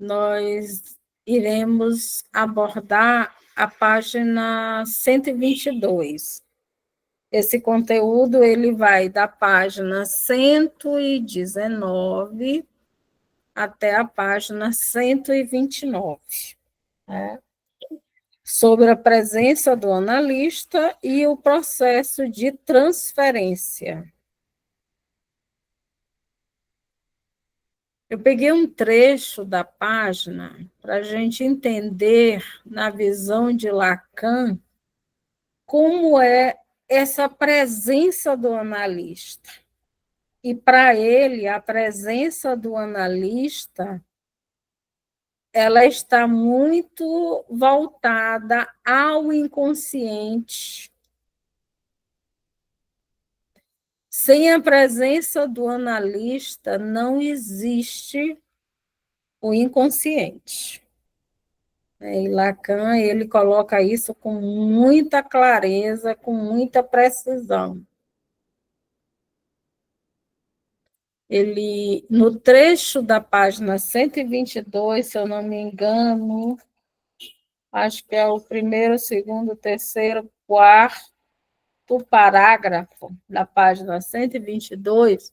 nós iremos abordar a página 122. Esse conteúdo ele vai da página 119 até a página 129, né? Sobre a presença do analista e o processo de transferência. Eu peguei um trecho da página para a gente entender, na visão de Lacan, como é essa presença do analista. E, para ele, a presença do analista ela está muito voltada ao inconsciente. Sem a presença do analista, não existe o inconsciente. E Lacan, ele coloca isso com muita clareza, com muita precisão. Ele, no trecho da página 122, se eu não me engano, acho que é o primeiro, segundo, terceiro, quarto parágrafo da página 122,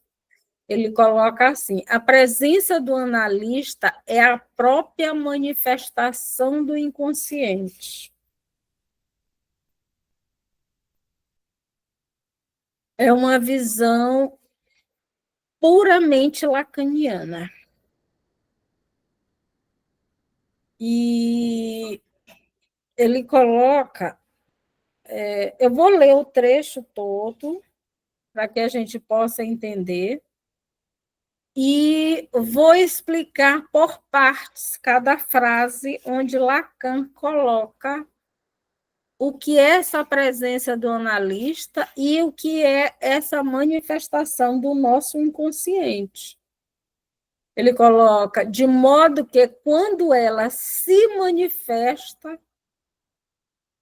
ele coloca assim: a presença do analista é a própria manifestação do inconsciente. É uma visão puramente lacaniana. E ele coloca, eu vou ler o trecho todo, para que a gente possa entender, e vou explicar por partes cada frase onde Lacan coloca o que é essa presença do analista e o que é essa manifestação do nosso inconsciente. Ele coloca de modo que, quando ela se manifesta,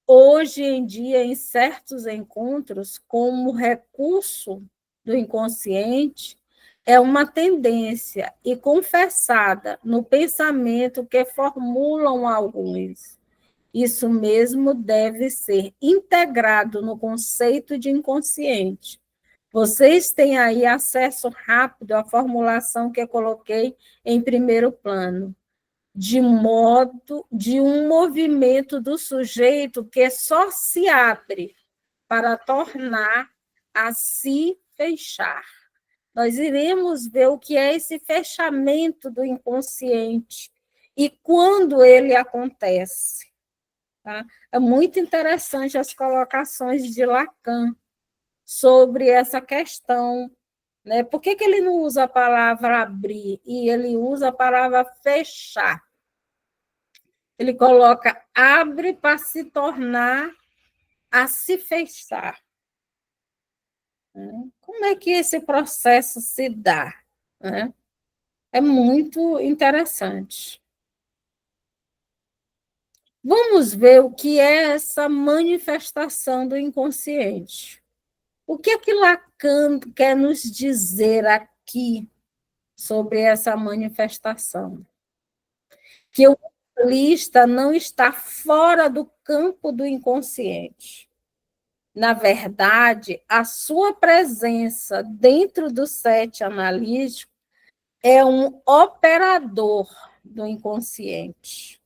hoje em dia, em certos encontros, como recurso do inconsciente, é uma tendência e confessada no pensamento que formulam alguns. Isso mesmo deve ser integrado no conceito de inconsciente. Vocês têm aí acesso rápido à formulação que eu coloquei em primeiro plano, de modo de um movimento do sujeito que só se abre para tornar a se fechar. Nós iremos ver o que é esse fechamento do inconsciente e quando ele acontece. Tá? É muito interessante as colocações de Lacan sobre essa questão, né? Por que ele não usa a palavra abrir e ele usa a palavra fechar? Ele coloca abre para se tornar a se fechar. Como é que esse processo se dá? É muito interessante. Vamos ver o que é essa manifestação do inconsciente. O que é que Lacan quer nos dizer aqui sobre essa manifestação? Que o analista não está fora do campo do inconsciente. Na verdade, a sua presença dentro do set analítico é um operador do inconsciente.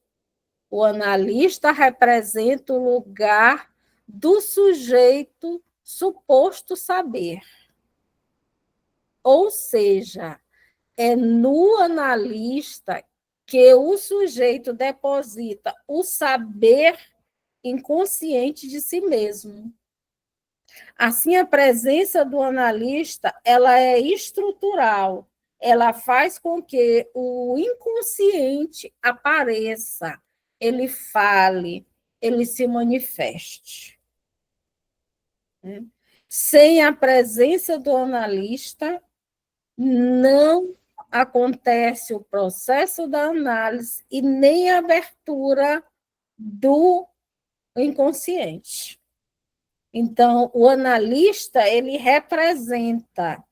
O analista representa o lugar do sujeito suposto saber. Ou seja, é no analista que o sujeito deposita o saber inconsciente de si mesmo. Assim, a presença do analista ela é estrutural, ela faz com que o inconsciente apareça, ele fale, ele se manifeste. Sem a presença do analista, não acontece o processo da análise e nem a abertura do inconsciente. Então, o analista, ele representa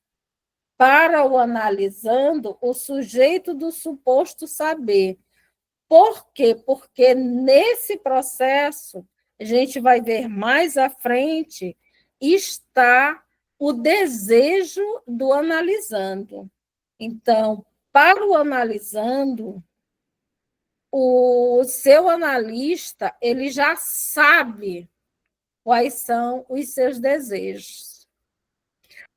para o analisando o sujeito do suposto saber, Por quê? Porque nesse processo, a gente vai ver mais à frente, está o desejo do analisando. Então, para o analisando, o seu analista ele já sabe quais são os seus desejos.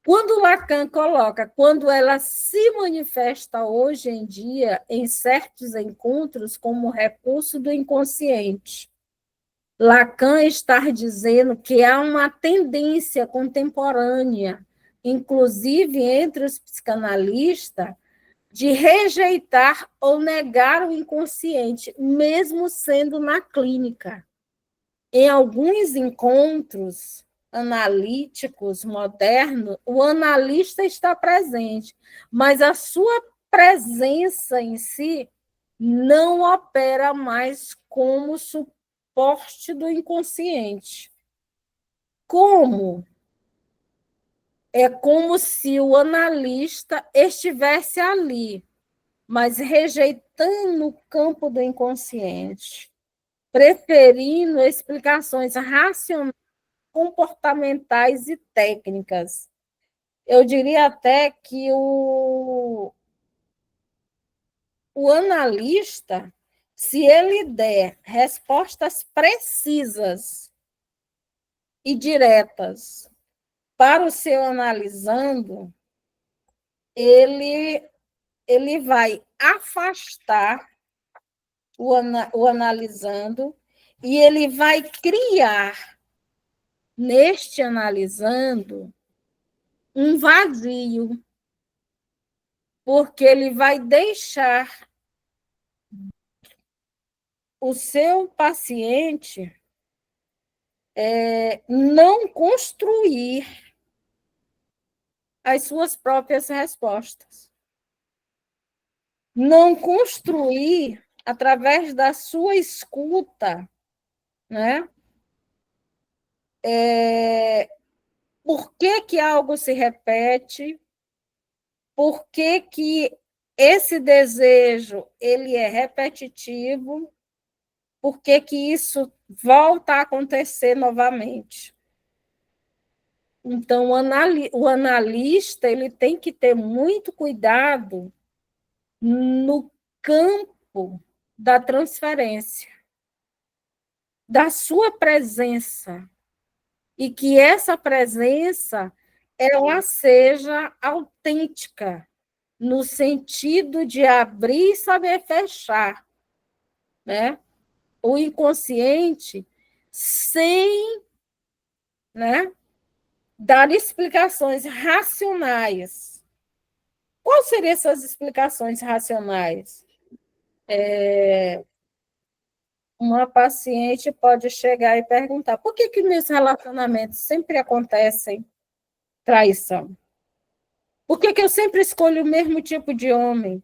Quando Lacan coloca, quando ela se manifesta hoje em dia em certos encontros como recurso do inconsciente, Lacan está dizendo que há uma tendência contemporânea, inclusive entre os psicanalistas, de rejeitar ou negar o inconsciente, mesmo sendo na clínica. Em alguns encontros analíticos modernos, o analista está presente, mas a sua presença em si não opera mais como suporte do inconsciente. Como? É como se o analista estivesse ali, mas rejeitando o campo do inconsciente, preferindo explicações racionais, comportamentais e técnicas. Eu diria até que o analista, se ele der respostas precisas e diretas para o seu analisando, ele vai afastar o analisando e ele vai criar neste analisando um vazio, porque ele vai deixar o seu paciente não construir as suas próprias respostas, não construir através da sua escuta, né? Por que que algo se repete? Por que que esse desejo ele é repetitivo? Por que que isso volta a acontecer novamente? Então, o analista ele tem que ter muito cuidado no campo da transferência, da sua presença, e que essa presença ela seja autêntica, no sentido de abrir e saber fechar, né? O inconsciente sem, né, dar explicações racionais. Quais seriam essas explicações racionais? Uma paciente pode chegar e perguntar: por que meus relacionamentos sempre acontecem traição? Por que eu sempre escolho o mesmo tipo de homem?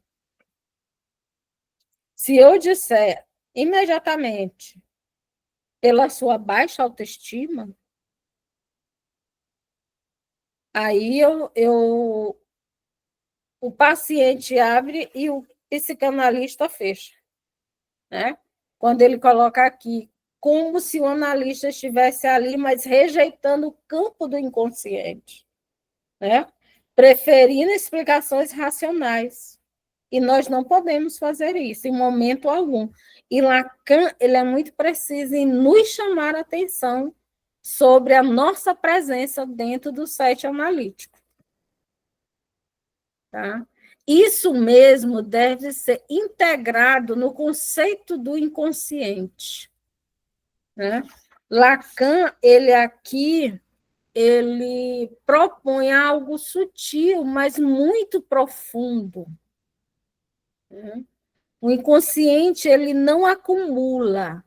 Se eu disser imediatamente pela sua baixa autoestima, aí o paciente abre e o psicanalista fecha, né? Quando ele coloca aqui, como se o analista estivesse ali, mas rejeitando o campo do inconsciente, né? Preferindo explicações racionais. E nós não podemos fazer isso em momento algum. E Lacan ele é muito preciso em nos chamar a atenção sobre a nossa presença dentro do sete analítico. Tá? Isso mesmo deve ser integrado no conceito do inconsciente. Né? Lacan, ele aqui, ele propõe algo sutil, mas muito profundo. Né? O inconsciente, ele não acumula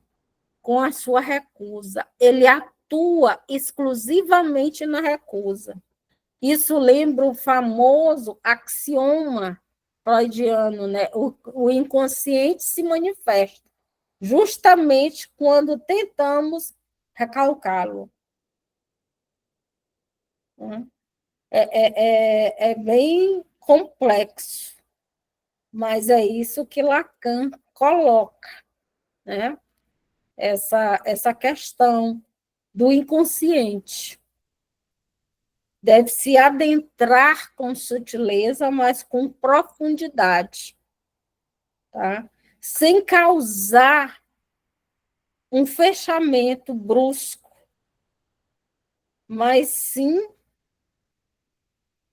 com a sua recusa, ele atua exclusivamente na recusa. Isso lembra o famoso axioma freudiano, né? O inconsciente se manifesta justamente quando tentamos recalcá-lo. É bem complexo. mas é isso que Lacan coloca, né? Essa questão do inconsciente. Deve se adentrar com sutileza, mas com profundidade, tá? Sem causar um fechamento brusco, mas sim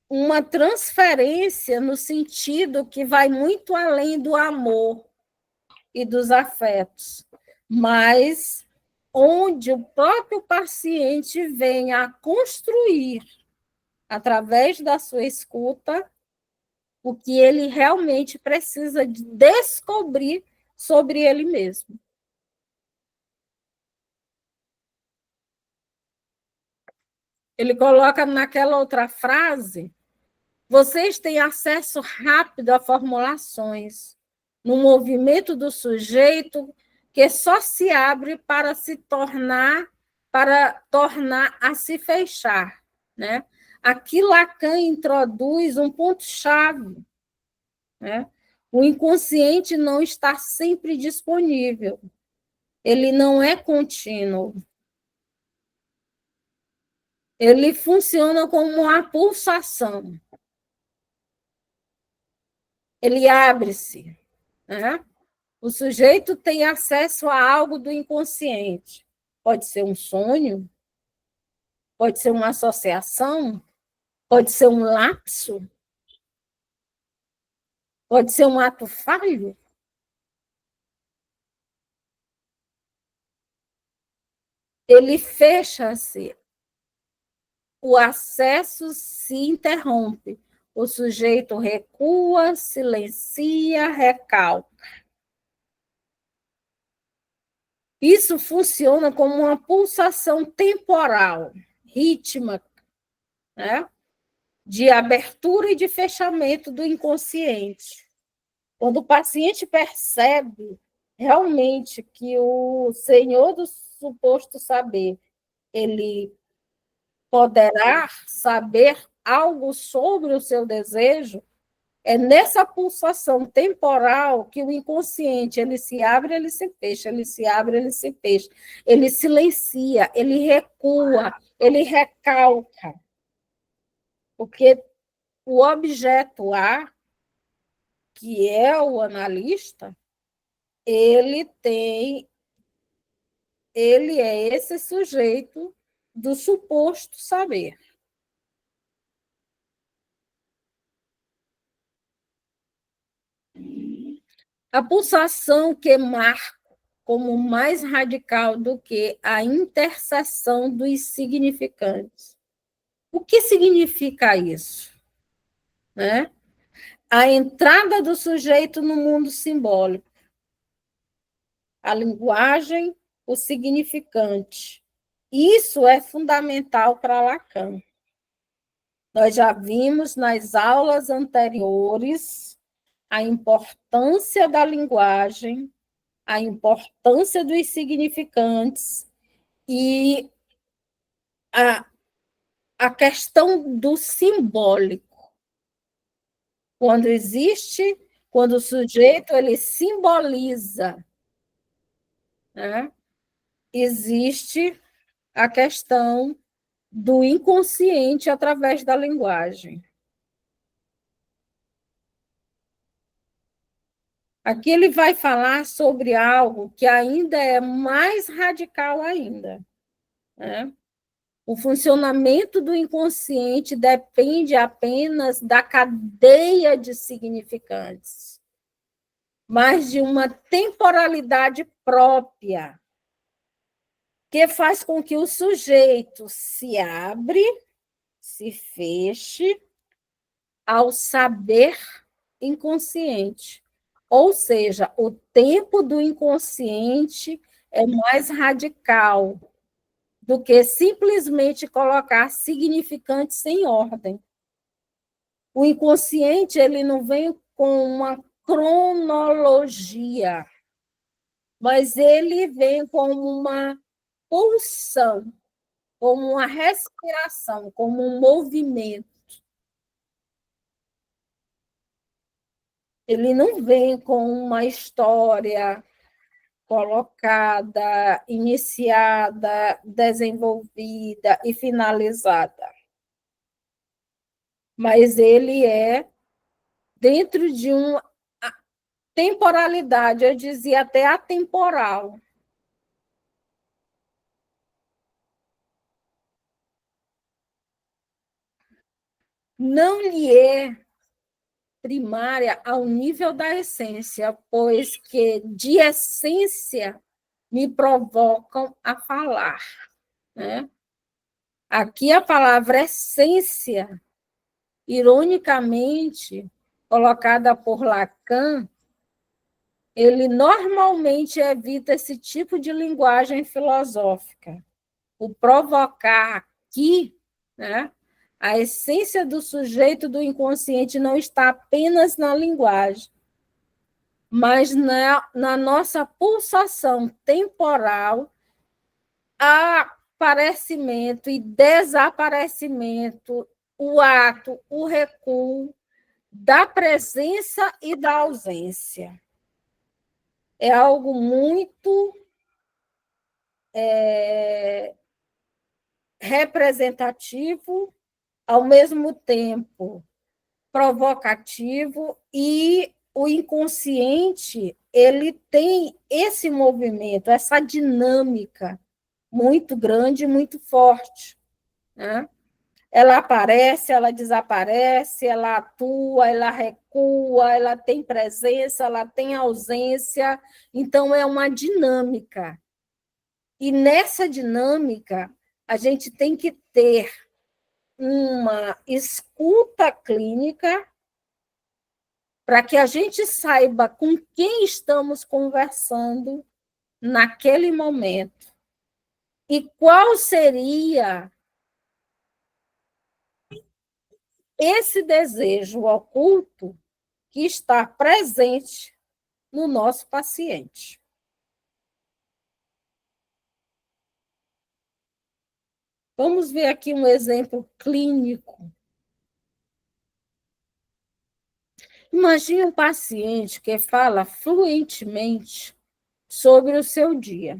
uma transferência no sentido que vai muito além do amor e dos afetos, mas onde o próprio paciente vem a construir, através da sua escuta, o que ele realmente precisa de descobrir sobre ele mesmo. Ele coloca naquela outra frase: vocês têm acesso rápido a formulações, no movimento do sujeito que só se abre para tornar a se fechar, né? Aqui Lacan introduz um ponto-chave, né? O inconsciente não está sempre disponível, ele não é contínuo. Ele funciona como uma pulsação. Ele abre-se, né? O sujeito tem acesso a algo do inconsciente. Pode ser um sonho, pode ser uma associação, pode ser um lapso, pode ser um ato falho. Ele fecha-se, o acesso se interrompe. O sujeito recua, silencia, recalca. Isso funciona como uma pulsação temporal, rítmica, né? De abertura e de fechamento do inconsciente. Quando o paciente percebe realmente que o senhor do suposto saber, ele poderá saber algo sobre o seu desejo, é nessa pulsação temporal que o inconsciente ele se abre, ele se fecha, ele se abre, ele se fecha, ele silencia, ele recua, ele recalca, porque o objeto A, que é o analista, ele tem, ele é esse sujeito do suposto saber. A pulsação que marca como mais radical do que a interseção dos significantes. O que significa isso? Né? A entrada do sujeito no mundo simbólico, a linguagem, o significante. Isso é fundamental para Lacan. Nós já vimos nas aulas anteriores a importância da linguagem, a importância dos significantes e a, a questão do simbólico. Quando existe, quando o sujeito ele simboliza, né? Existe a questão do inconsciente através da linguagem. Aqui ele vai falar sobre algo que ainda é mais radical ainda, né? O funcionamento do inconsciente depende apenas da cadeia de significantes, mas de uma temporalidade própria, que faz com que o sujeito se abre, se feche ao saber inconsciente. Ou seja, o tempo do inconsciente é mais radical do que simplesmente colocar significantes em ordem. O inconsciente ele não vem com uma cronologia, mas ele vem como uma pulsão, como uma respiração, como um movimento. Ele não vem com uma história colocada, iniciada, desenvolvida e finalizada. Mas ele é dentro de uma temporalidade, eu dizia até atemporal. Não lhe é primária ao nível da essência, pois que de essência me provocam a falar. Né? Aqui a palavra essência, ironicamente colocada por Lacan, ele normalmente evita esse tipo de linguagem filosófica. O provocar aqui, né? A essência do sujeito do inconsciente não está apenas na linguagem, mas na nossa pulsação temporal, aparecimento e desaparecimento, o ato, o recuo da presença e da ausência. É algo muito representativo, ao mesmo tempo provocativo, e o inconsciente ele tem esse movimento, essa dinâmica muito grande, muito forte. Né? Ela aparece, ela desaparece, ela atua, ela recua, ela tem presença, ela tem ausência, então é uma dinâmica. E nessa dinâmica, a gente tem que ter uma escuta clínica para que a gente saiba com quem estamos conversando naquele momento e qual seria esse desejo oculto que está presente no nosso paciente. Vamos ver aqui um exemplo clínico. Imagine um paciente que fala fluentemente sobre o seu dia,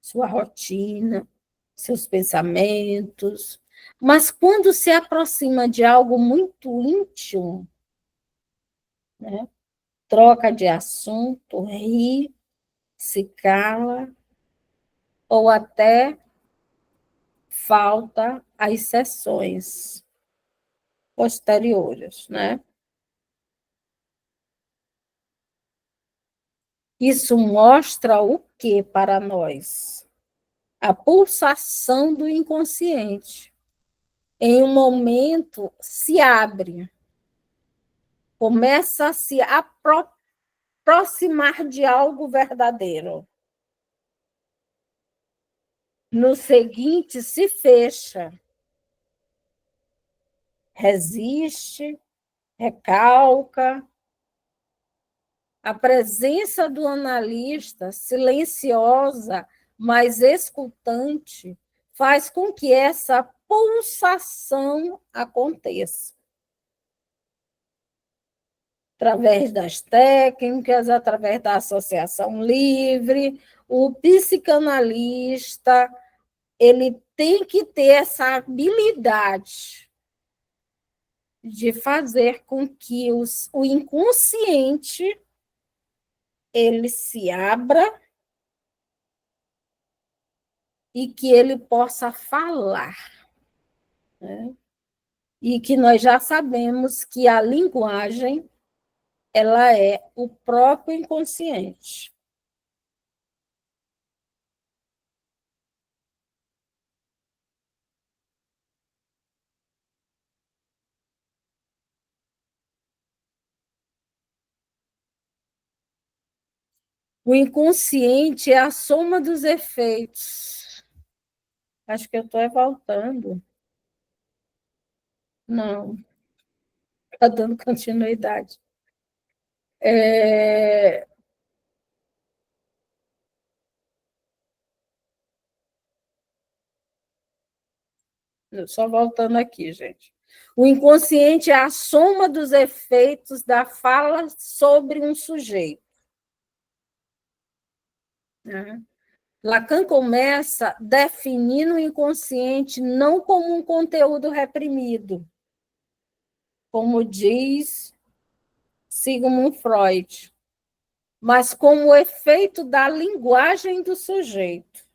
sua rotina, seus pensamentos, mas quando se aproxima de algo muito íntimo, né, troca de assunto, ri, se cala, ou até falta às sessões posteriores, né? Isso mostra o que para nós? A pulsação do inconsciente. Em um momento, se abre, começa a se aproximar de algo verdadeiro. No seguinte, se fecha, resiste, recalca. A presença do analista, silenciosa, mas escutante, faz com que essa pulsação aconteça. Através das técnicas, através da associação livre, o psicanalista ele tem que ter essa habilidade de fazer com que o inconsciente ele se abra e que ele possa falar. Né? E que nós já sabemos que a linguagem ela é o próprio inconsciente. O inconsciente é a soma dos efeitos. Acho que eu estou voltando. Não, está dando continuidade. Só voltando aqui, gente. O inconsciente é a soma dos efeitos da fala sobre um sujeito. Né? Lacan começa definindo o inconsciente não como um conteúdo reprimido, como diz Sigmund Freud, mas como o efeito da linguagem do sujeito.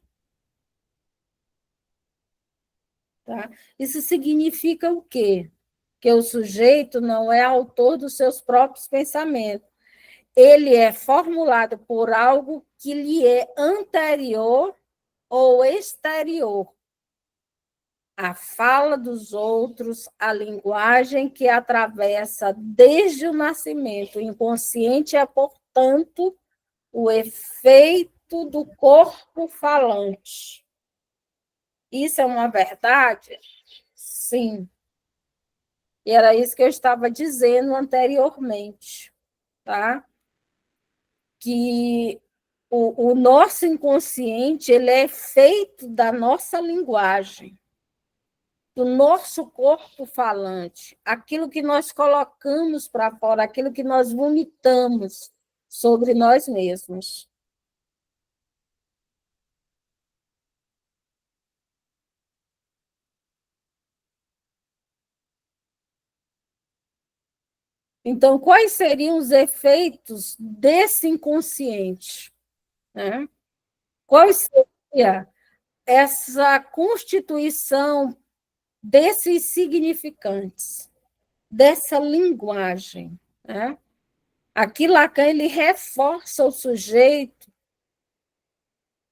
Tá? Isso significa o quê? Que o sujeito não é autor dos seus próprios pensamentos. Ele é formulado por algo que lhe é anterior ou exterior. A fala dos outros, a linguagem que atravessa desde o nascimento. O inconsciente é, portanto, o efeito do corpo falante. Isso é uma verdade? Sim. E era isso que eu estava dizendo anteriormente, tá? Que o nosso inconsciente ele é feito da nossa linguagem, do nosso corpo falante, aquilo que nós colocamos para fora, aquilo que nós vomitamos sobre nós mesmos. Então, quais seriam os efeitos desse inconsciente? Né? Qual seria essa constituição desses significantes, dessa linguagem? Né? Aqui Lacan ele reforça o sujeito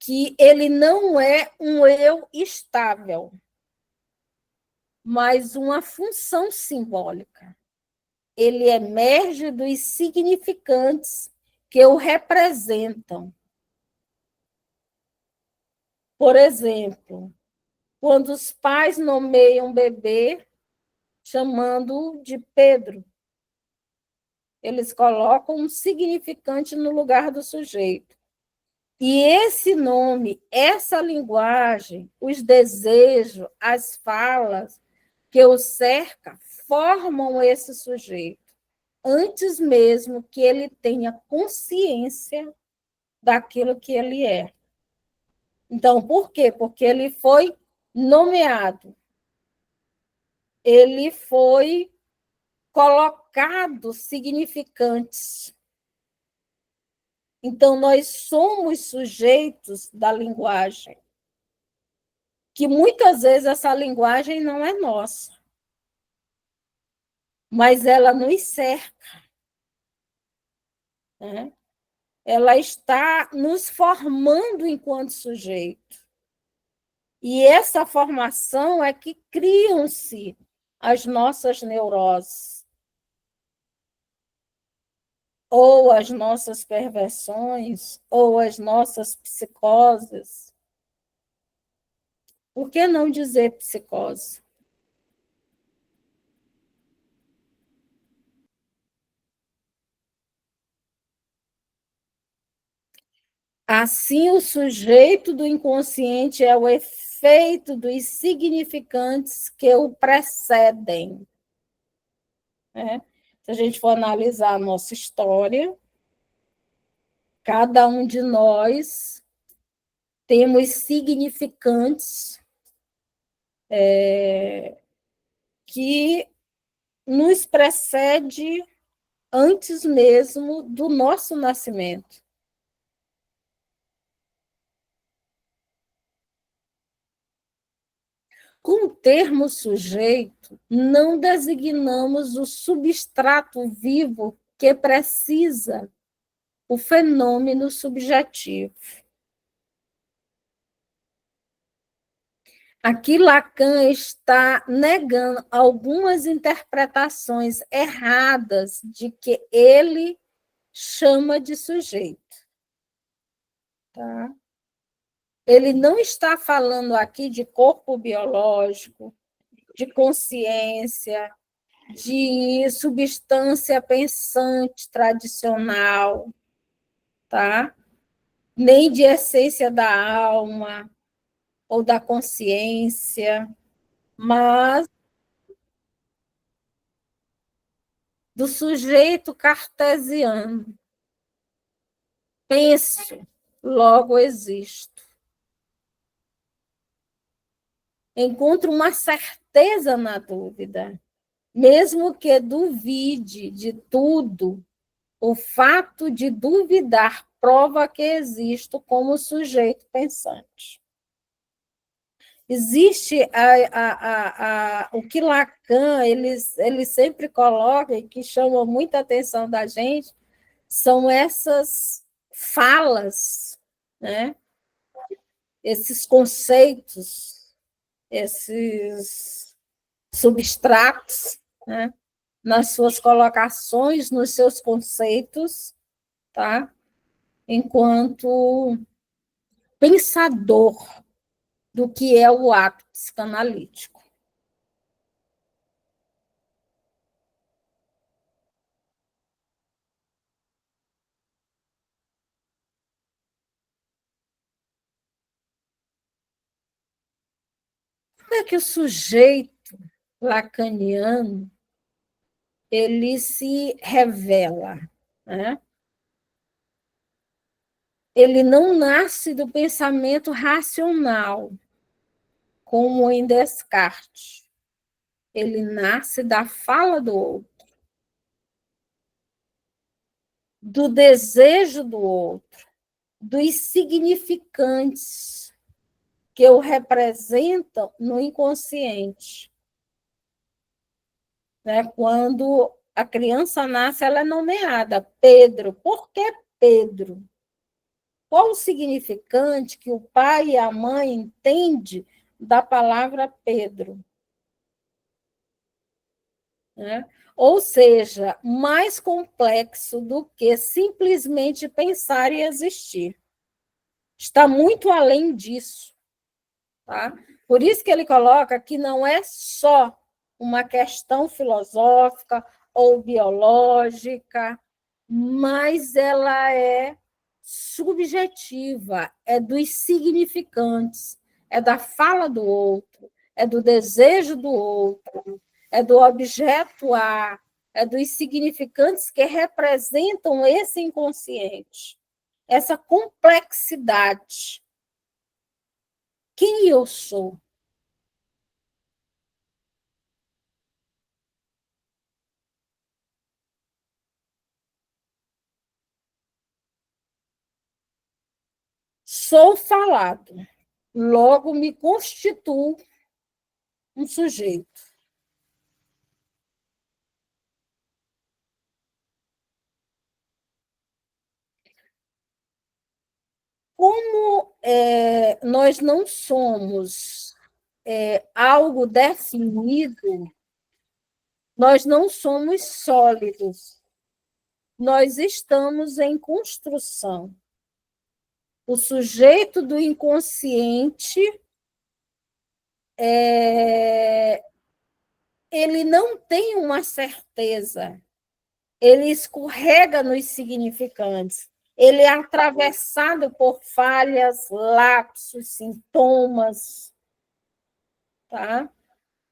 que ele não é um eu estável, mas uma função simbólica. Ele emerge dos significantes que o representam. Por exemplo, quando os pais nomeiam um bebê chamando de Pedro, eles colocam um significante no lugar do sujeito. E esse nome, essa linguagem, os desejos, as falas que o cerca, formam esse sujeito, antes mesmo que ele tenha consciência daquilo que ele é. Então, por quê? Porque ele foi nomeado, ele foi colocado significantes. Então, nós somos sujeitos da linguagem, que muitas vezes essa linguagem não é nossa, mas ela nos cerca, né? Ela está nos formando enquanto sujeito. E essa formação é que criam-se as nossas neuroses, ou as nossas perversões, ou as nossas psicoses. Por que não dizer psicose? Assim, o sujeito do inconsciente é o efeito dos significantes que o precedem. Né? Se a gente for analisar a nossa história, cada um de nós temos significantes que nos precede antes mesmo do nosso nascimento. Com o termo sujeito, não designamos o substrato vivo que precisa o fenômeno subjetivo. Aqui Lacan está negando algumas interpretações erradas de que ele chama de sujeito. Tá? Ele não está falando aqui de corpo biológico, de consciência, de substância pensante tradicional, tá? Nem de essência da alma ou da consciência, mas do sujeito cartesiano. Penso, logo existo. Encontro uma certeza na dúvida. Mesmo que duvide de tudo, o fato de duvidar prova que existo como sujeito pensante. Existe o que Lacan ele sempre coloca e que chama muita atenção da gente, são essas falas, né? Esses conceitos, esses substratos, né? Nas suas colocações, nos seus conceitos, tá? Enquanto pensador do que é o ato psicanalítico. Como é que o sujeito lacaniano ele se revela, né? Ele não nasce do pensamento racional, como em Descartes. Ele nasce da fala do outro, do desejo do outro, dos significantes que o representam no inconsciente. Né? Quando a criança nasce, ela é nomeada Pedro. Por que Pedro? Qual o significante que o pai e a mãe entendem da palavra Pedro? Né? Ou seja, mais complexo do que simplesmente pensar e existir. Está muito além disso. Tá? Por isso que ele coloca que não é só uma questão filosófica ou biológica, mas ela é subjetiva, é dos significantes, é da fala do outro, é do desejo do outro, é do objeto A, é dos significantes que representam esse inconsciente, essa complexidade. Quem eu sou? Sou falado, logo me constituo um sujeito. Como nós não somos algo definido, nós não somos sólidos, nós estamos em construção. O sujeito do inconsciente, ele não tem uma certeza, ele escorrega nos significantes, ele é atravessado por falhas, lapsos, sintomas, tá?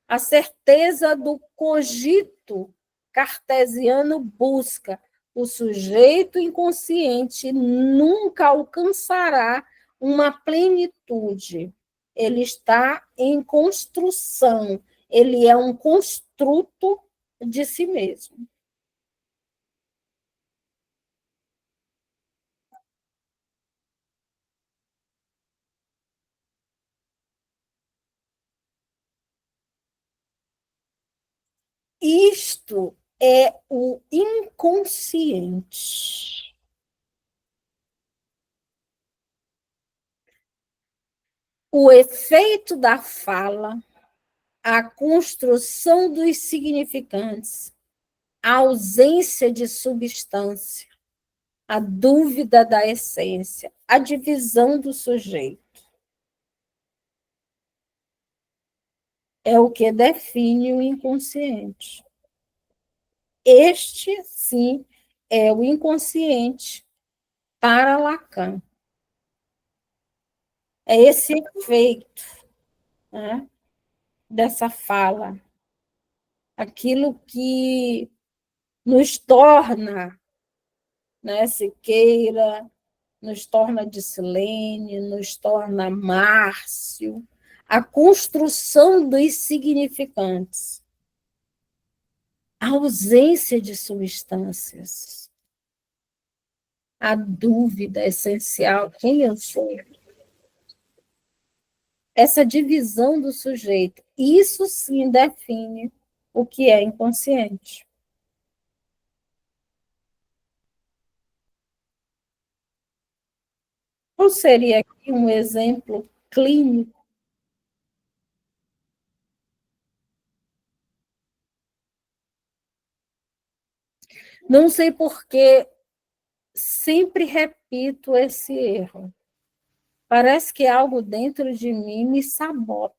A certeza do cogito cartesiano busca. O sujeito inconsciente nunca alcançará uma plenitude. Ele está em construção, ele é um construto de si mesmo. Isto é o inconsciente. O efeito da fala, a construção dos significantes, a ausência de substância, a dúvida da essência, a divisão do sujeito. É o que define o inconsciente. Este, sim, é o inconsciente para Lacan. É esse efeito, né, dessa fala, aquilo que nos torna, né, Siqueira, nos torna Discilene, nos torna Márcio, a construção dos significantes, a ausência de substâncias, a dúvida essencial, quem eu sou? Essa divisão do sujeito, isso sim define o que é inconsciente. Qual seria aqui um exemplo clínico? Não sei por que sempre repito esse erro. Parece que algo dentro de mim me sabota.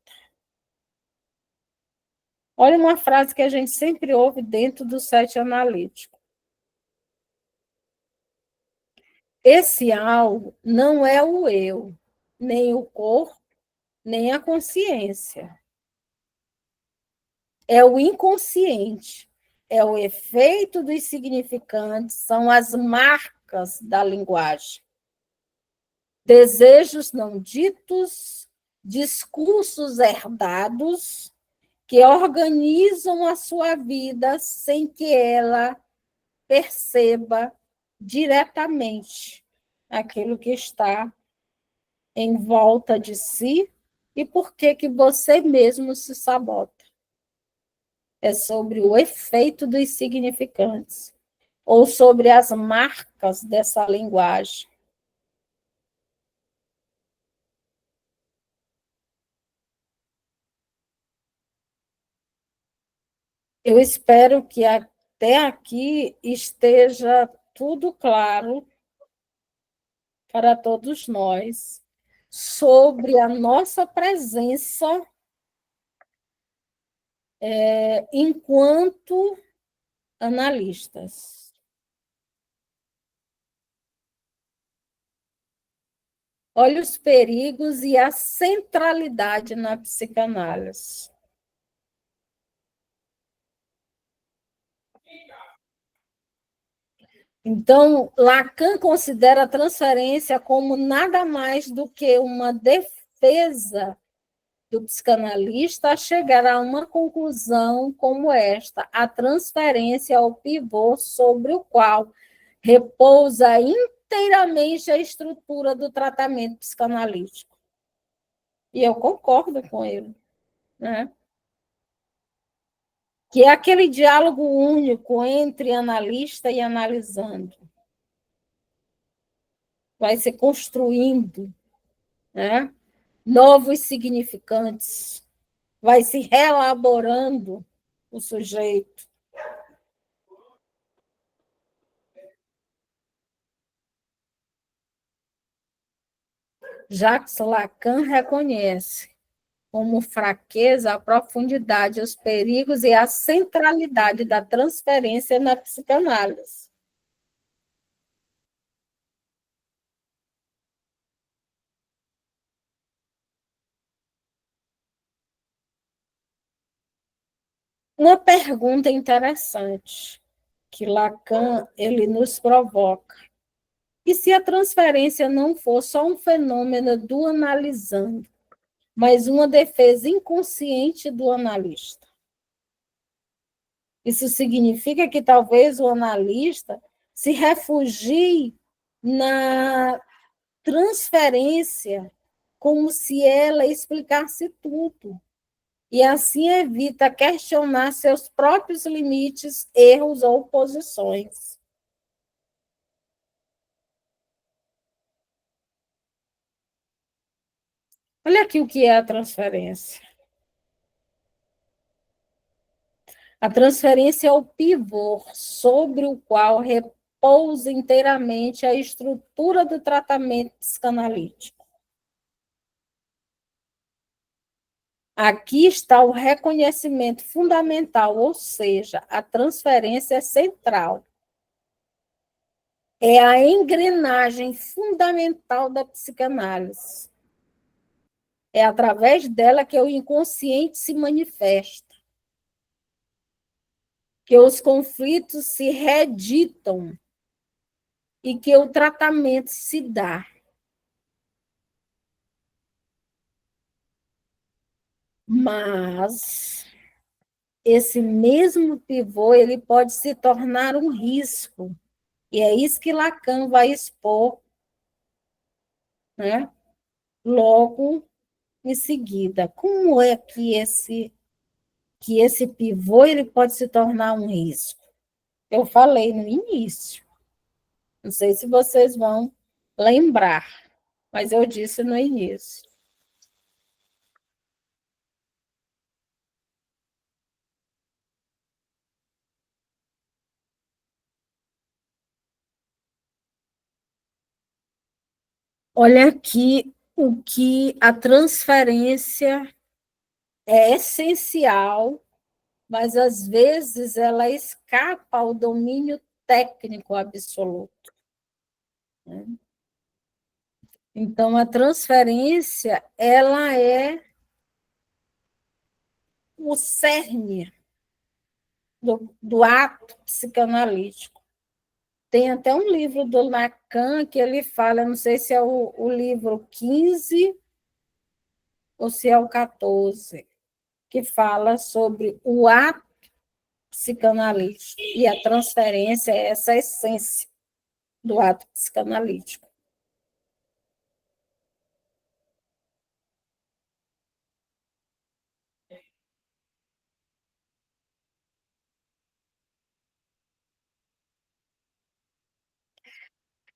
Olha uma frase que a gente sempre ouve dentro do sete analítico. Esse algo não é o eu, nem o corpo, nem a consciência. É o inconsciente, é o efeito dos significantes, são as marcas da linguagem. Desejos não ditos, discursos herdados, que organizam a sua vida sem que ela perceba diretamente aquilo que está em volta de si e por que que você mesmo se sabota. É sobre o efeito dos significantes ou sobre as marcas dessa linguagem. Eu espero que até aqui esteja tudo claro para todos nós sobre a nossa presença enquanto analistas. Olha os perigos e a centralidade na psicanálise. Então, Lacan considera a transferência como nada mais do que uma defesa do psicanalista a chegar a uma conclusão como esta: a transferência é o pivô sobre o qual repousa inteiramente a estrutura do tratamento psicanalítico. E eu concordo com ele, né? Que é aquele diálogo único entre analista e analisando. Vai se construindo, né? Novos significantes, vai se reelaborando o sujeito. Jacques Lacan reconhece como fraqueza a profundidade, os perigos e a centralidade da transferência na psicanálise. Uma pergunta interessante que Lacan ele nos provoca. E se a transferência não for só um fenômeno do analisando, mas uma defesa inconsciente do analista? Isso significa que talvez o analista se refugie na transferência como se ela explicasse tudo. E assim evita questionar seus próprios limites, erros ou posições. Olha aqui o que é a transferência. A transferência é o pivô sobre o qual repousa inteiramente a estrutura do tratamento psicanalítico. Aqui está o reconhecimento fundamental, ou seja, a transferência é central. É a engrenagem fundamental da psicanálise. É através dela que o inconsciente se manifesta. que os conflitos se reeditam e que o tratamento se dá. Mas esse mesmo pivô ele pode se tornar um risco. E é isso que Lacan vai expor, né? Logo em seguida. Como é que esse pivô ele pode se tornar um risco? Eu falei no início. Não sei se vocês vão lembrar, mas eu disse no início. Olha aqui o que a transferência é essencial, mas às vezes ela escapa ao domínio técnico absoluto, né? Então, a transferência ela é o cerne do ato psicanalítico. Tem até um livro do Lacan que ele fala, não sei se é o livro 15 ou se é o 14, que fala sobre o ato psicanalítico. E a transferência é essa essência do ato psicanalítico.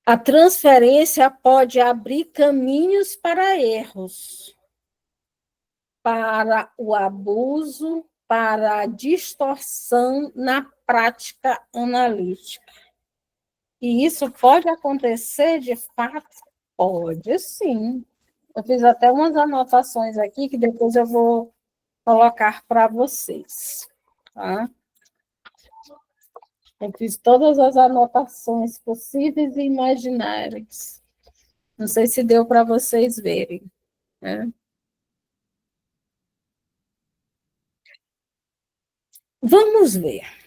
A transferência pode abrir caminhos para erros, para o abuso, para a distorção na prática analítica. E isso pode acontecer de fato? Pode sim. Eu fiz até umas anotações aqui que depois eu vou colocar para vocês. Tá? Eu fiz todas as anotações possíveis e imaginárias. Não sei se deu para vocês verem, né? Vamos ver.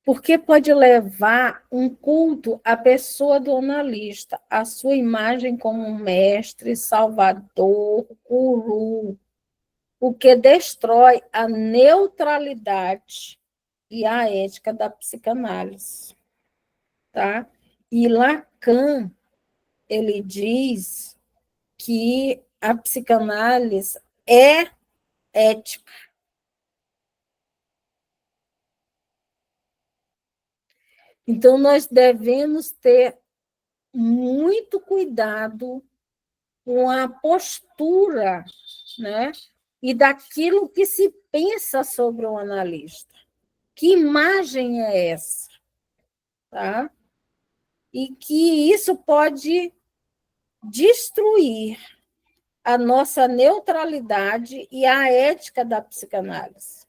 Porque pode levar um culto à pessoa do analista, à sua imagem como um mestre, salvador, guru, o que destrói a neutralidade e a ética da psicanálise, tá? E Lacan, ele diz que a psicanálise é ética. Então, nós devemos ter muito cuidado com a postura, né? E daquilo que se pensa sobre o analista. Que imagem é essa? Tá? E que isso pode destruir a nossa neutralidade e a ética da psicanálise.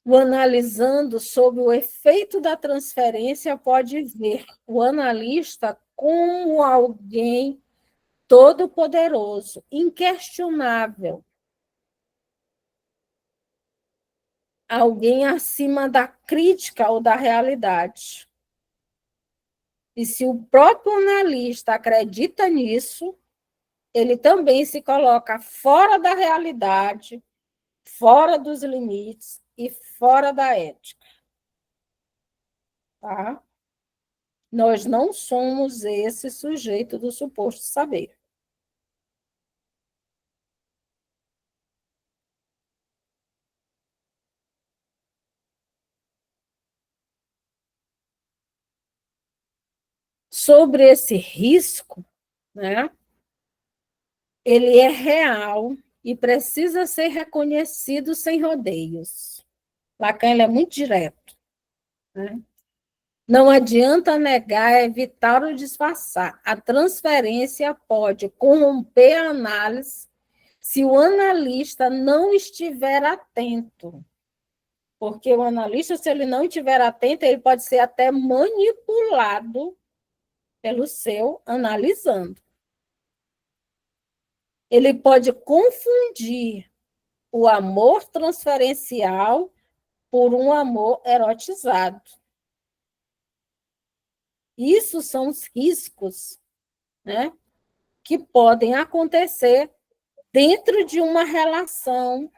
O analisando sob o efeito da transferência pode ver o analista como alguém todo-poderoso, inquestionável, alguém acima da crítica ou da realidade. E se o próprio analista acredita nisso, ele também se coloca fora da realidade, fora dos limites e fora da ética. Tá? Nós não somos esse sujeito do suposto saber. Sobre esse risco, né, ele é real e precisa ser reconhecido sem rodeios. Lacan ele é muito direto. Né? Não adianta negar, evitar ou disfarçar. A transferência pode corromper a análise se o analista não estiver atento, Porque o analista, se ele não estiver atento, ele pode ser até manipulado pelo seu analisando. Ele pode confundir o amor transferencial por um amor erotizado. Isso são os riscos, né, que podem acontecer dentro de uma relação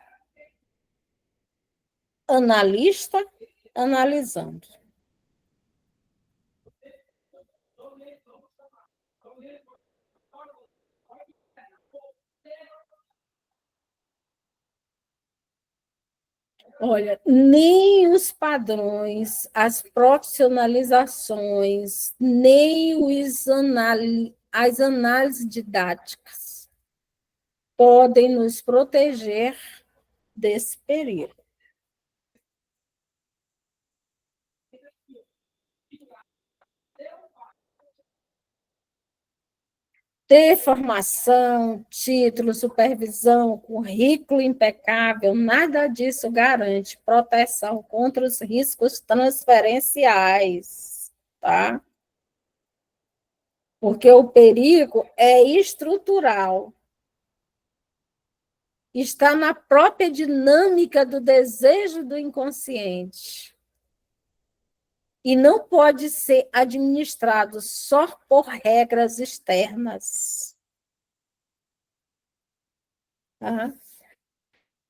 analista analisando. Olha, nem os padrões, as profissionalizações, nem as análises didáticas podem nos proteger desse perigo. Ter formação, título, supervisão, currículo impecável, nada disso garante proteção contra os riscos transferenciais, tá? Porque o perigo é estrutural. Está na própria dinâmica do desejo do inconsciente. E não pode ser administrado só por regras externas. Tá?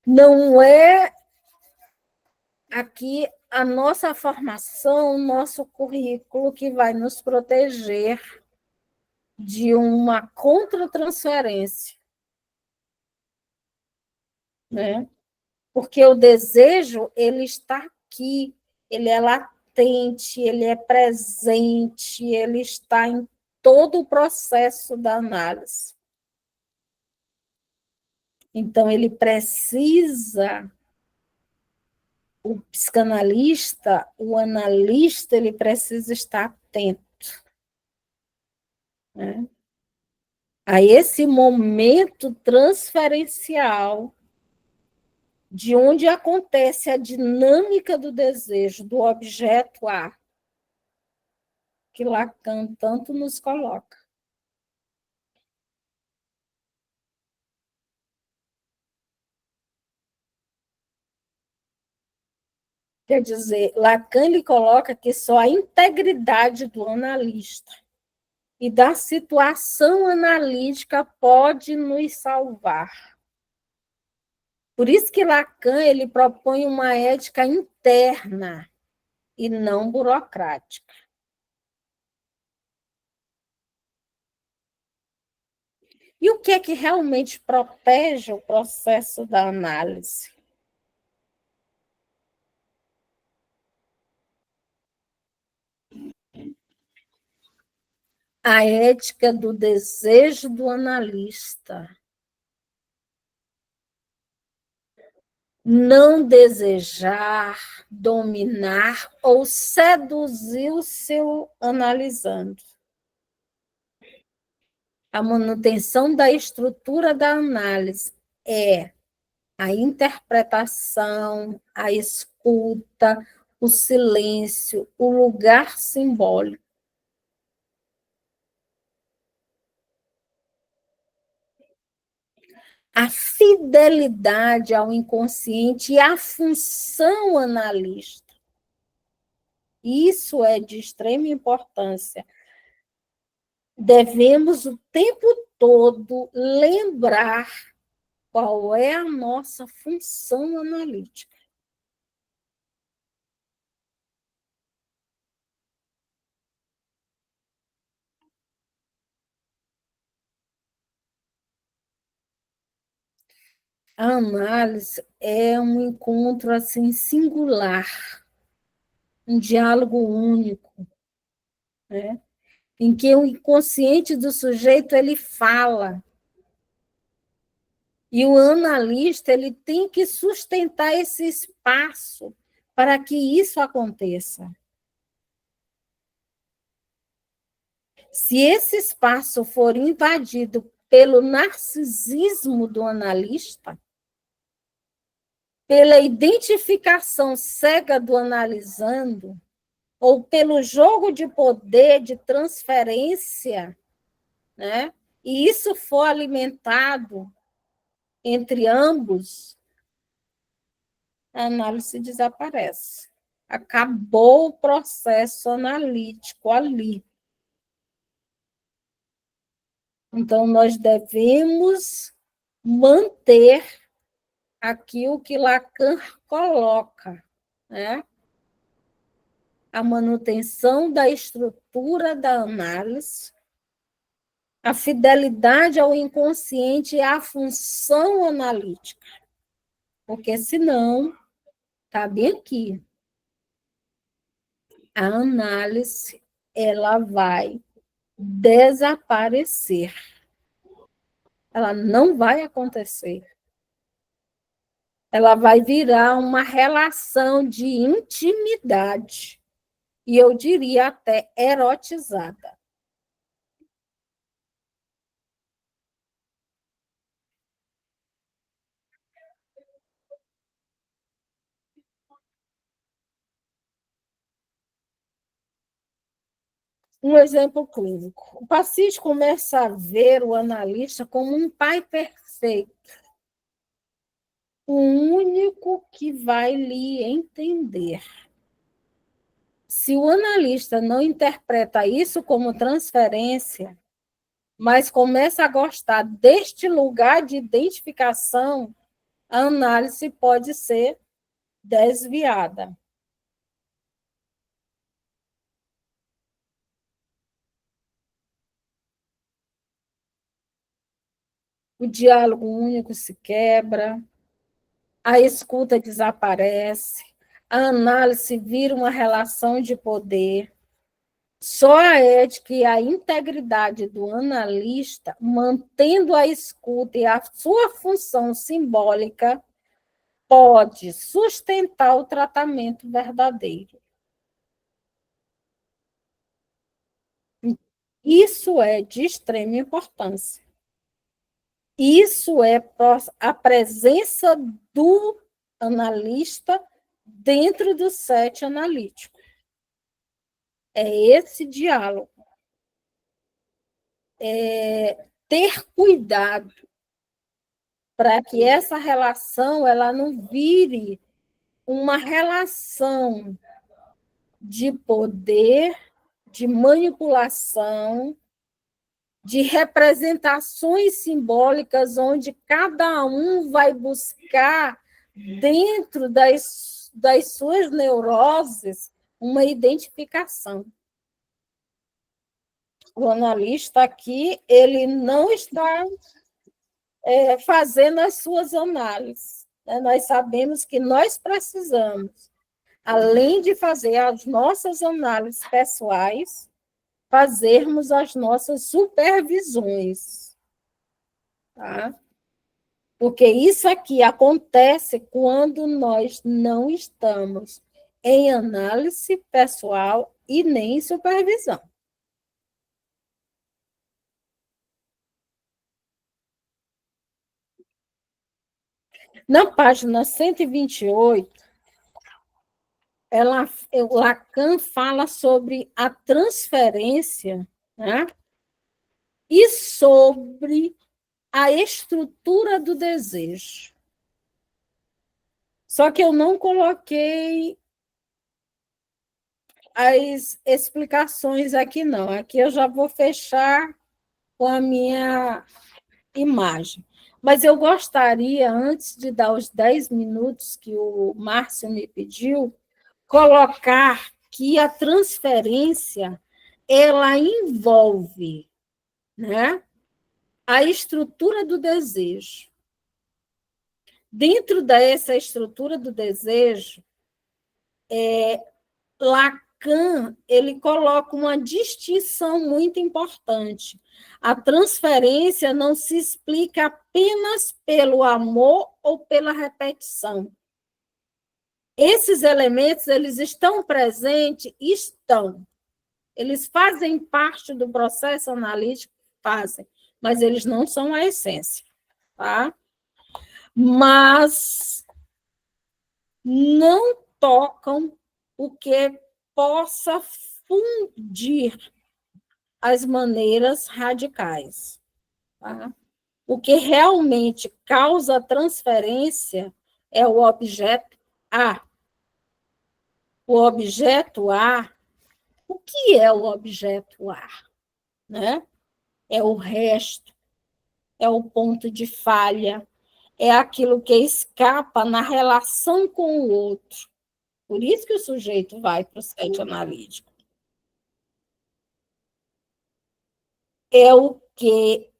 Não é aqui a nossa formação, nosso currículo que vai nos proteger de uma contratransferência, né? Porque o desejo, ele está aqui, ele é latente, ele é presente, ele está em todo o processo da análise. Então, ele precisa, o psicanalista, o analista, ele precisa estar atento, né, a esse momento transferencial de onde acontece a dinâmica do desejo do objeto A, que Lacan tanto nos coloca. Quer dizer, Lacan lhe coloca que só a integridade do analista e da situação analítica pode nos salvar. Por isso que Lacan ele propõe uma ética interna e não burocrática. E o que é que realmente protege o processo da análise? A ética do desejo do analista. Não desejar, dominar ou seduzir o seu analisando. A manutenção da estrutura da análise é a interpretação, a escuta, o silêncio, o lugar simbólico. A fidelidade ao inconsciente e à função analista. Isso é de extrema importância. Devemos o tempo todo lembrar qual é a nossa função analítica. A análise é um encontro assim singular, um diálogo único, né? Em que o inconsciente do sujeito ele fala. E o analista ele tem que sustentar esse espaço para que isso aconteça. Se esse espaço for invadido pelo narcisismo do analista, pela identificação cega do analisando, ou pelo jogo de poder de transferência, né? E isso for alimentado entre ambos, a análise desaparece. Acabou o processo analítico ali. Então, nós devemos manter aquilo que Lacan coloca, né? A manutenção da estrutura da análise, a fidelidade ao inconsciente e à função analítica, porque senão, está bem aqui, a análise ela vai desaparecer. Ela não vai acontecer. Ela vai virar uma relação de intimidade, e eu diria até erotizada. Um exemplo clínico. O paciente começa a ver o analista como um pai perfeito, o único que vai lhe entender. Se o analista não interpreta isso como transferência, mas começa a gostar deste lugar de identificação, a análise pode ser desviada. O diálogo único se quebra, a escuta desaparece, a análise vira uma relação de poder. Só a ética e a integridade do analista, mantendo a escuta e a sua função simbólica, pode sustentar o tratamento verdadeiro. Isso é de extrema importância. Isso é a presença do analista dentro do set analítico. É esse diálogo. É ter cuidado para que essa relação ela não vire uma relação de poder, de manipulação, de representações simbólicas, onde cada um vai buscar, dentro das suas neuroses, uma identificação. O analista aqui, ele não está fazendo as suas análises. Né? Nós sabemos que nós precisamos, além de fazer as nossas análises pessoais, fazermos as nossas supervisões. Tá? Porque isso aqui acontece quando nós não estamos em análise pessoal e nem em supervisão. Na página 128, Lacan fala sobre a transferência, né? E sobre a estrutura do desejo. Só que eu não coloquei as explicações aqui, não. Aqui eu já vou fechar com a minha imagem. Mas eu gostaria, antes de dar os 10 minutos que o Márcio me pediu, colocar que a transferência ela envolve, né, a estrutura do desejo. Dentro dessa estrutura do desejo, Lacan ele coloca uma distinção muito importante. A transferência não se explica apenas pelo amor ou pela repetição. Esses elementos, eles estão presentes? Estão. Eles fazem parte do processo analítico? Fazem, mas eles não são a essência. Tá? Mas não tocam o que possa fundir as maneiras radicais. Tá? O que realmente causa transferência é o objeto A. O objeto A, o que é o objeto A? Né? É o resto, é o ponto de falha, é aquilo que escapa na relação com o outro. Por isso que o sujeito vai para o set analítico. É o que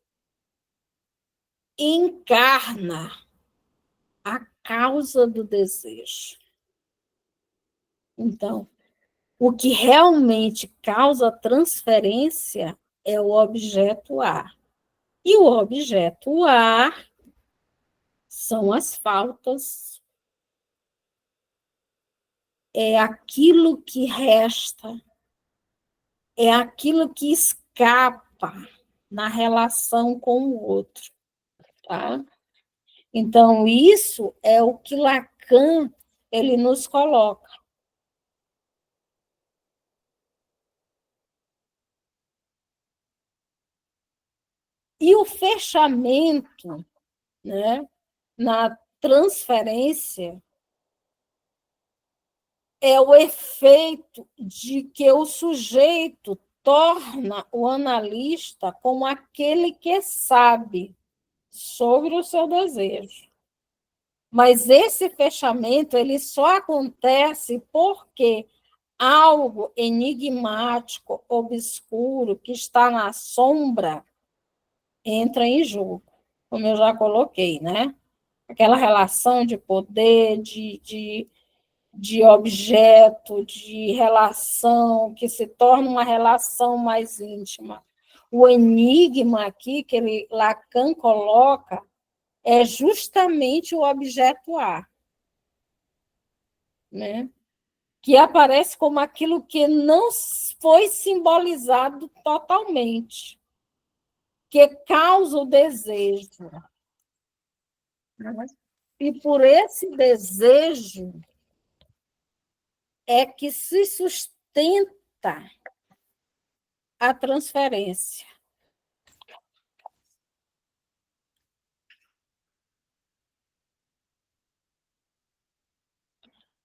encarna a causa do desejo. Então, o que realmente causa transferência é o objeto A. E o objeto A são as faltas, é aquilo que resta, é aquilo que escapa na relação com o outro. Tá? Então, isso é o que Lacan ele nos coloca. E o fechamento, né, na transferência é o efeito de que o sujeito torna o analista como aquele que sabe sobre o seu desejo. Mas esse fechamento ele só acontece porque algo enigmático, obscuro, que está na sombra, entra em jogo, como eu já coloquei, né? Aquela relação de poder, de objeto, de relação, que se torna uma relação mais íntima. O enigma aqui que Lacan coloca é justamente o objeto A, né? Que aparece como aquilo que não foi simbolizado totalmente, que causa o desejo. E por esse desejo é que se sustenta a transferência.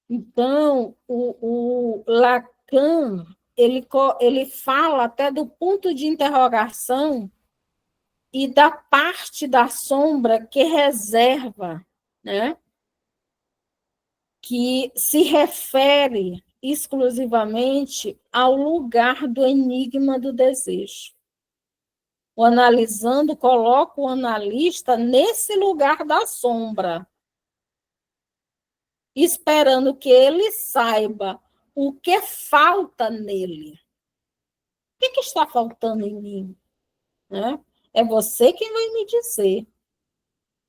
Então, o Lacan ele fala até do ponto de interrogação e da parte da sombra que reserva, né? Que se refere exclusivamente ao lugar do enigma do desejo. O analisando coloca o analista nesse lugar da sombra, esperando que ele saiba o que falta nele. O que está faltando em mim? Né? É você quem vai me dizer.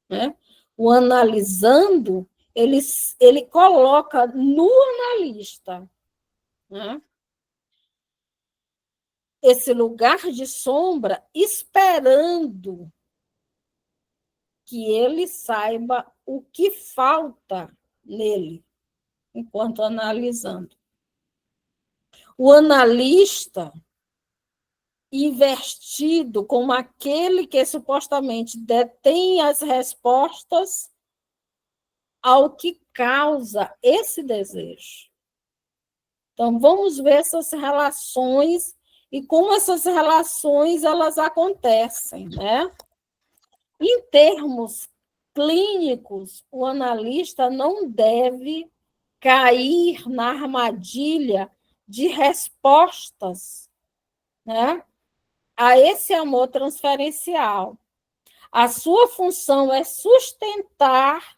Né? O analisando, ele coloca no analista, né? Esse lugar de sombra, esperando que ele saiba o que falta nele, enquanto analisando. O analista, investido como aquele que supostamente detém as respostas ao que causa esse desejo. Então, vamos ver essas relações e como essas relações elas acontecem, né? Em termos clínicos, o analista não deve cair na armadilha de respostas, né, a esse amor transferencial. A sua função é sustentar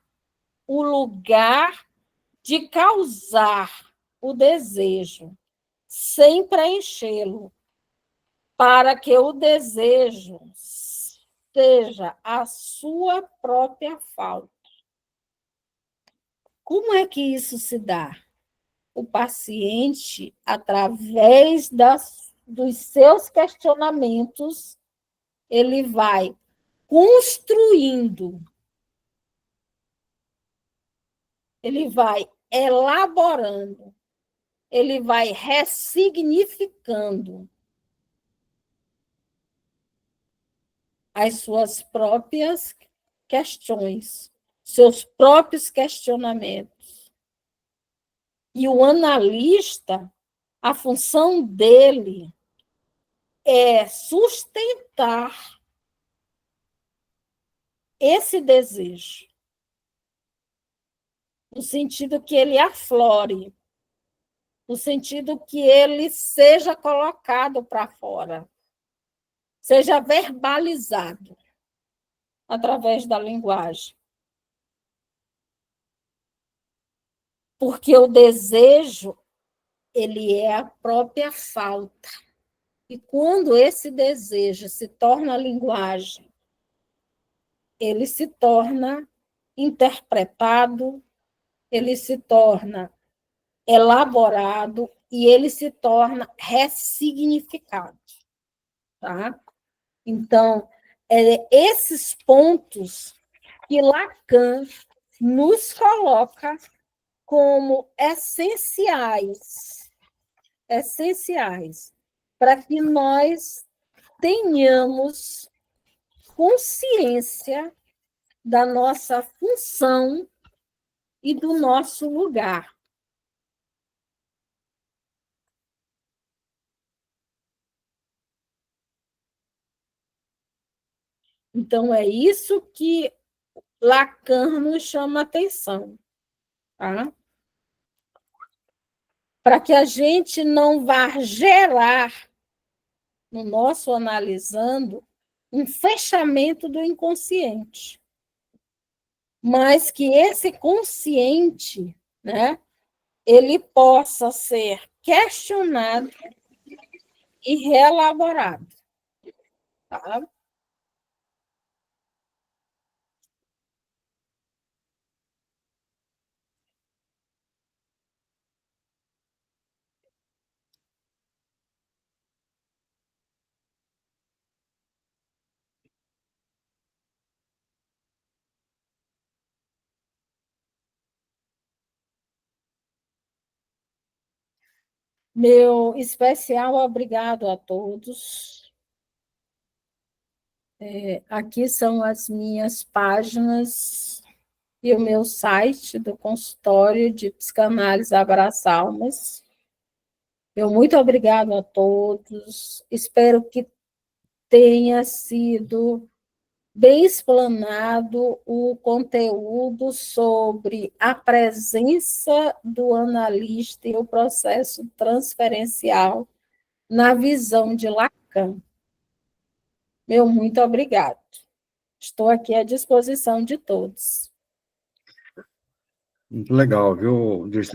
o lugar de causar o desejo, sem preenchê-lo, para que o desejo seja a sua própria falta. Como é que isso se dá? O paciente, através dos seus questionamentos, ele vai construindo, ele vai elaborando, ele vai ressignificando as suas próprias questões, seus próprios questionamentos. E o analista, a função dele é sustentar esse desejo, no sentido que ele aflore, no sentido que ele seja colocado para fora, seja verbalizado através da linguagem. Porque o desejo, ele é a própria falta. E quando esse desejo se torna linguagem, ele se torna interpretado, ele se torna elaborado e ele se torna ressignificado. Tá? Então, esses pontos que Lacan nos coloca como essenciais para que nós tenhamos consciência da nossa função e do nosso lugar. Então, é isso que Lacan nos chama a atenção. Tá? Para que a gente não vá gerar, no nosso analisando, um fechamento do inconsciente. Mas que esse consciente, né, ele possa ser questionado e reelaborado. Tá? Meu especial obrigado a todos. Aqui são as minhas páginas e o meu site do consultório de psicanálise Abraça Almas. Meu muito obrigado a todos. Espero que tenha sido bem explanado o conteúdo sobre a presença do analista e o processo transferencial na visão de Lacan. Meu muito obrigado. Estou aqui à disposição de todos. Muito legal, viu, Dirce?